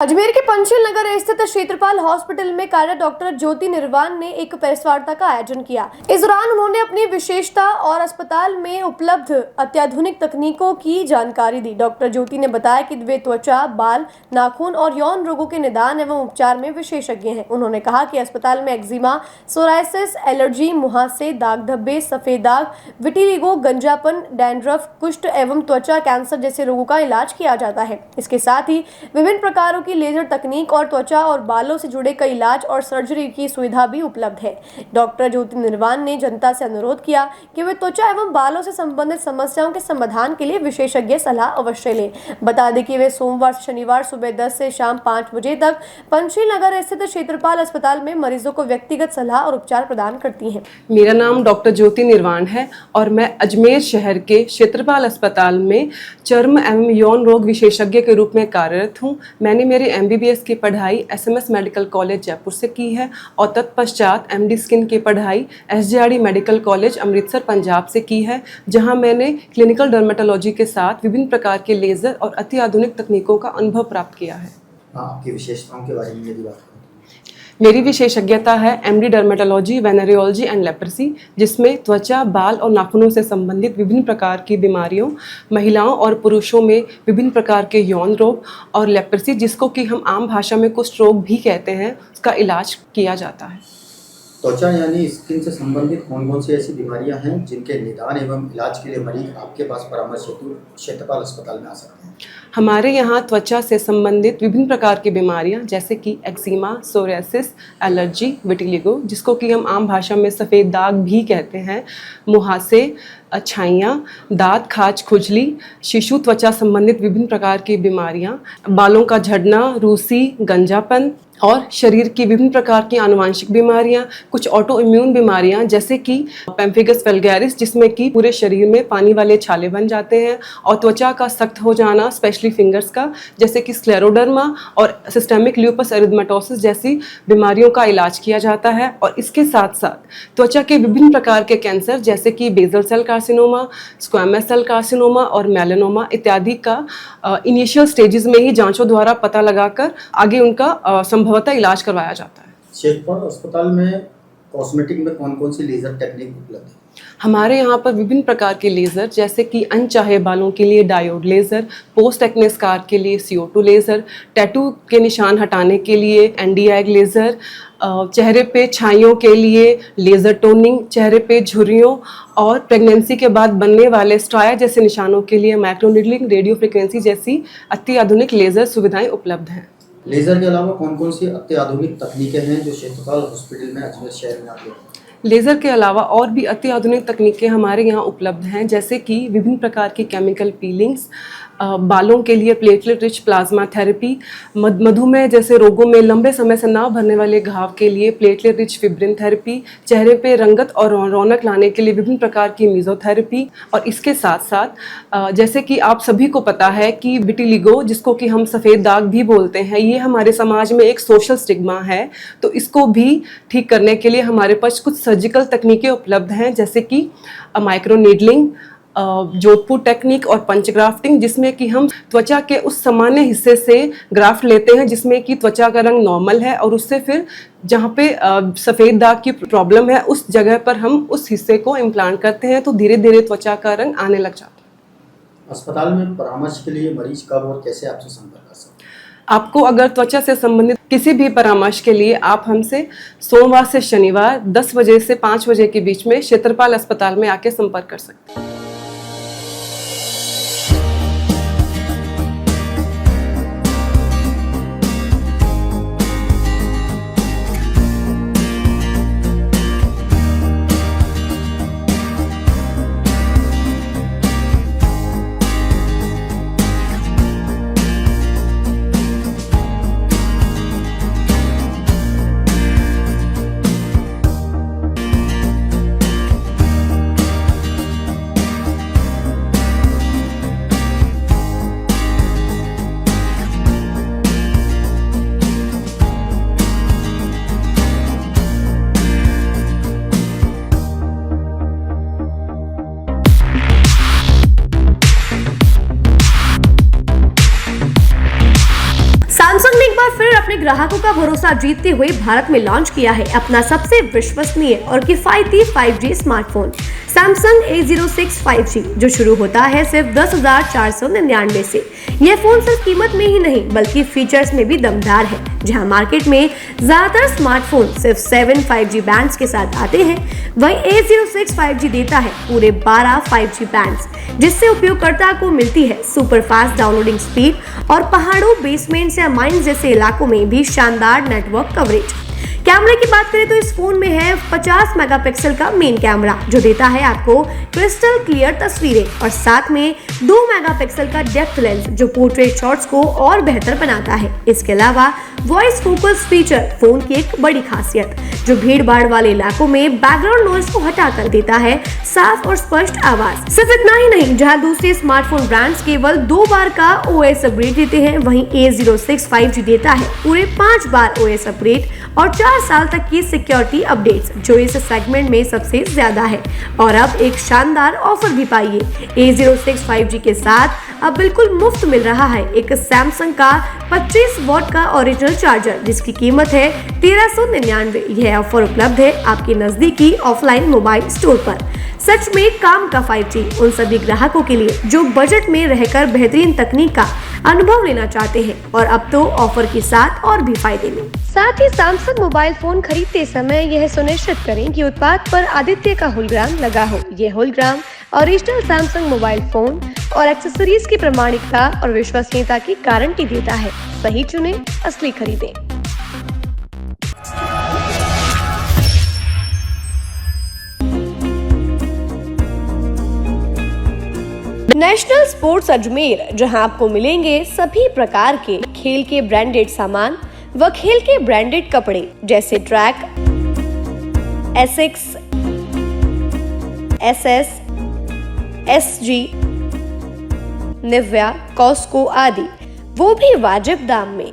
अजमेर के पंचशील नगर स्थित क्षेत्रपाल हॉस्पिटल में कार्यरत डॉक्टर ज्योति निर्वाण ने एक प्रेस वार्ता का आयोजन किया। इस दौरान उन्होंने अपनी विशेषता और अस्पताल में उपलब्ध अत्याधुनिक तकनीकों की जानकारी दी। डॉक्टर ज्योति ने बताया कि वे त्वचा, बाल, नाखून और यौन रोगों के निदान एवं उपचार में विशेषज्ञ हैं। उन्होंने कहा कि अस्पताल में एक्जिमा, सोरायसिस, एलर्जी, मुहासे, दाग धब्बे, सफेद दाग, विटिलिगो, गंजापन, डैंड्रफ, कुष्ठ एवं त्वचा कैंसर जैसे रोगों का इलाज किया जाता है। इसके साथ ही विभिन्न प्रकारों की लेजर तकनीक और त्वचा और बालों से जुड़े कई इलाज और सर्जरी की सुविधा भी उपलब्ध है। डॉक्टर ज्योति निर्वाण ने जनता से अनुरोध किया कि वे त्वचा एवं बालों से संबंधित समस्याओं के समाधान के लिए विशेषज्ञ सलाह अवश्य लें। बता दें कि वे सोमवार से शनिवार सुबह 10 से शाम 5 बजे तक पंचशील नगर स्थित क्षेत्रपाल अस्पताल में मरीजों को व्यक्तिगत सलाह और उपचार प्रदान करती हैं। मेरा नाम डॉक्टर ज्योति निर्वाण है और मैं अजमेर शहर के क्षेत्रपाल अस्पताल में चर्म एवं यौन रोग विशेषज्ञ के रूप में कार्यरत हूँ। मैंने मेरी MBBS की पढ़ाई SMS मेडिकल कॉलेज जयपुर से की है और तत्पश्चात MD स्किन की पढ़ाई SJRD medical college Amritsar Punjab से की है, जहां मैंने क्लिनिकल डर्मेटोलॉजी के साथ विभिन्न प्रकार के लेज़र और अति आधुनिक तकनीकों का अनुभव प्राप्त किया है। आपकी विशेषताओं के बारे में यदि बात करें, मेरी विशेषज्ञता है MD डर्मेटोलॉजी, वेनेरियोलॉजी एंड लेप्रेसी, जिसमें त्वचा, बाल और नाखूनों से संबंधित विभिन्न प्रकार की बीमारियों, महिलाओं और पुरुषों में विभिन्न प्रकार के यौन रोग और लेप्रेसी, जिसको कि हम आम भाषा में कुष्ठ रोग भी कहते हैं, उसका इलाज किया जाता है। त्वचा यानी स्किन से संबंधित कौन कौन सी ऐसी बीमारियां हैं जिनके निदान एवं इलाज के लिए मरीज आपके पास परामर्श हेतु क्षेत्रपाल अस्पताल में आ सकते हैं? हमारे यहाँ त्वचा से संबंधित विभिन्न प्रकार की बीमारियां जैसे कि एक्जिमा, सोरायसिस, एलर्जी, विटिलिगो, जिसको कि हम आम भाषा में सफ़ेद दाग भी कहते हैं, मुहासे, छाइयाँ, दांत, खाज, खुजली, शिशु त्वचा संबंधित विभिन्न प्रकार की बीमारियां, बालों का झड़ना, रूसी, गंजापन और शरीर की विभिन्न प्रकार की आनुवांशिक बीमारियां, कुछ ऑटो इम्यून बीमारियां जैसे कि पेम्फिगस वल्गैरिस, जिसमें कि पूरे शरीर में पानी वाले छाले बन जाते हैं, और त्वचा का सख्त हो जाना स्पेशली फिंगर्स का, जैसे कि स्क्लेरोडर्मा और सिस्टेमिक ल्यूपस एरिथमेटोसिस जैसी बीमारियों का इलाज किया जाता है। और इसके साथ साथ त्वचा के विभिन्न प्रकार के कैंसर जैसे कि basal cell carcinoma, squamous cell carcinoma और मेलानोमा इत्यादि का इनिशियल स्टेजेस में ही जांचों द्वारा पता लगाकर आगे उनका संभवतः इलाज करवाया जाता है। क्षेत्रपाल अस्पताल में कॉस्मेटिक में कौन कौन सी लेजर टेक्निक उपलब्ध है? हमारे यहाँ पर विभिन्न प्रकार के लेज़र जैसे कि अनचाहे बालों के लिए diode laser, post acne scar के लिए CO2 लेज़र, टैटू के निशान हटाने के लिए ND-AG लेज़र, चेहरे पे छाइयों के लिए लेज़र टोनिंग, चेहरे पे झुर्रियों और प्रेगनेंसी के बाद बनने वाले स्ट्राया जैसे निशानों के लिए माइक्रोनीडलिंग, रेडियो फ्रिक्वेंसी जैसी अति आधुनिक लेज़र सुविधाएँ उपलब्ध हैं। लेजर के अलावा कौन कौन सी अत्याधुनिक तकनीकें हैं जो क्षेत्रपाल हॉस्पिटल में अजमेर शहर में आती हैं? लेज़र के अलावा और भी अति आधुनिक तकनीकें हमारे यहाँ उपलब्ध हैं, जैसे कि विभिन्न प्रकार की केमिकल पीलिंग्स, बालों के लिए प्लेटलेट रिच प्लाज्मा थेरेपी, मधुमेह जैसे रोगों में लंबे समय से ना भरने वाले घाव के लिए प्लेटलेट रिच फिब्रिन थेरेपी, चेहरे पे रंगत और रौनक लाने के लिए विभिन्न प्रकार की मीजोथेरेपी। और इसके साथ साथ जैसे कि आप सभी को पता है कि विटिलिगो, जिसको कि हम सफ़ेद दाग भी बोलते हैं, ये हमारे समाज में एक सोशल स्टिग्मा है, तो इसको भी ठीक करने के लिए हमारे पास कुछ सर्जिकल तकनीकें उपलब्ध हैं, जैसे कि माइक्रोनीडलिंग, जोधपुर टेक्निक और पंचग्राफ्टिंग, जिसमें कि हम त्वचा के उस सामान्य हिस्से से ग्राफ्ट लेते हैं जिसमें कि त्वचा का रंग नॉर्मल है, और उससे फिर जहाँ पे सफ़ेद दाग की प्रॉब्लम है उस जगह पर हम उस हिस्से को इम्प्लांट करते हैं, तो धीरे धीरे त्वचा का रंग आने लग जाता है। अस्पताल में परामर्श के लिए मरीज कब और कैसे आपसे संपर्क कर सकते हैं? आपको अगर त्वचा से संबंधित किसी भी परामर्श के लिए आप हमसे सोमवार से शनिवार 10 बजे से 5 बजे के बीच में क्षेत्रपाल अस्पताल में आके संपर्क कर सकते हैं। फिर अपने ग्राहकों का भरोसा जीतते हुए भारत में लॉन्च किया है अपना सबसे विश्वसनीय और किफायती 5G smartphone Samsung A06 5G, जो शुरू होता है सिर्फ 10,499 से। यह फोन सिर्फ कीमत में ही नहीं बल्कि फीचर्स में भी दमदार है। जहां मार्केट में ज्यादातर स्मार्टफोन सिर्फ 7 5G बैंड्स के साथ आते हैं, वहीं A06 5G देता है पूरे 12 5G बैंड्स, जिससे उपयोगकर्ता को मिलती है सुपर फास्ट डाउनलोडिंग स्पीड और पहाड़ों, बेसमेंट्स या माइंस जैसे इलाकों में भी शानदार नेटवर्क कवरेज। कैमरे की बात करें तो इस फोन में है 50 मेगापिक्सल का मेन कैमरा, जो देता है आपको क्रिस्टल क्लियर तस्वीरें, और साथ में 2 मेगापिक्सल का डेप्थ लेंस, जो पोर्ट्रेट शॉट्स को और बेहतर बनाता है। इसके अलावा वॉइस फोकस फीचर फोन की एक बड़ी खासियत, जो भीड़ भाड़ वाले इलाकों में बैकग्राउंड नॉइज को हटा कर देता है साफ और स्पष्ट आवाज। सिर्फ इतना ही नहीं, जहां दूसरे स्मार्टफोन ब्रांड्स केवल 2 बार का OS अपग्रेड देते हैं, वहीं A06 5G देता है पूरे 5 बार OS अपग्रेड और 4 साल तक की सिक्योरिटी अपडेट्स, जो इस सेगमेंट में सबसे ज्यादा है। और अब एक शानदार ऑफर भी पाइए। A06 5G के साथ अब बिल्कुल मुफ्त मिल रहा है एक सैमसंग का 25 वॉट का ओरिजिनल चार्जर, जिसकी कीमत है 1399। यह ऑफर उपलब्ध है आपके नजदीकी ऑफलाइन मोबाइल स्टोर पर। सच में काम का 5G उन सभी ग्राहकों के लिए जो बजट में रहकर बेहतरीन तकनीक का अनुभव लेना चाहते हैं, और अब तो ऑफर के साथ और भी फायदे में। साथ ही सैमसंग मोबाइल फोन खरीदते समय यह सुनिश्चित करें कि उत्पाद पर आदित्य का होलोग्राम लगा हो। यह hologram original Samsung mobile phone और एक्सेसरीज की प्रामाणिकता और विश्वसनीयता की गारंटी देता है। सही चुनें, असली खरीदें। नेशनल स्पोर्ट्स अजमेर, जहां आपको मिलेंगे सभी प्रकार के खेल के ब्रांडेड सामान व खेल के ब्रांडेड कपड़े, जैसे track, Asics, SS, SG, Nivia, Cosco आदि, वो भी वाजिब दाम में।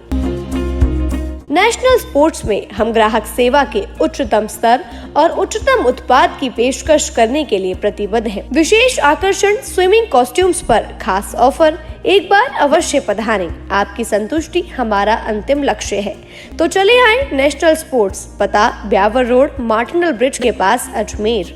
नेशनल स्पोर्ट्स में हम ग्राहक सेवा के उच्चतम स्तर और उच्चतम उत्पाद की पेशकश करने के लिए प्रतिबद्ध हैं। विशेष आकर्षण स्विमिंग कॉस्ट्यूम्स पर खास ऑफर, एक बार अवश्य पधारें। आपकी संतुष्टि हमारा अंतिम लक्ष्य है। तो चले आए नेशनल स्पोर्ट्स, पता ब्यावर रोड, मार्टिनल ब्रिज के पास, अजमेर।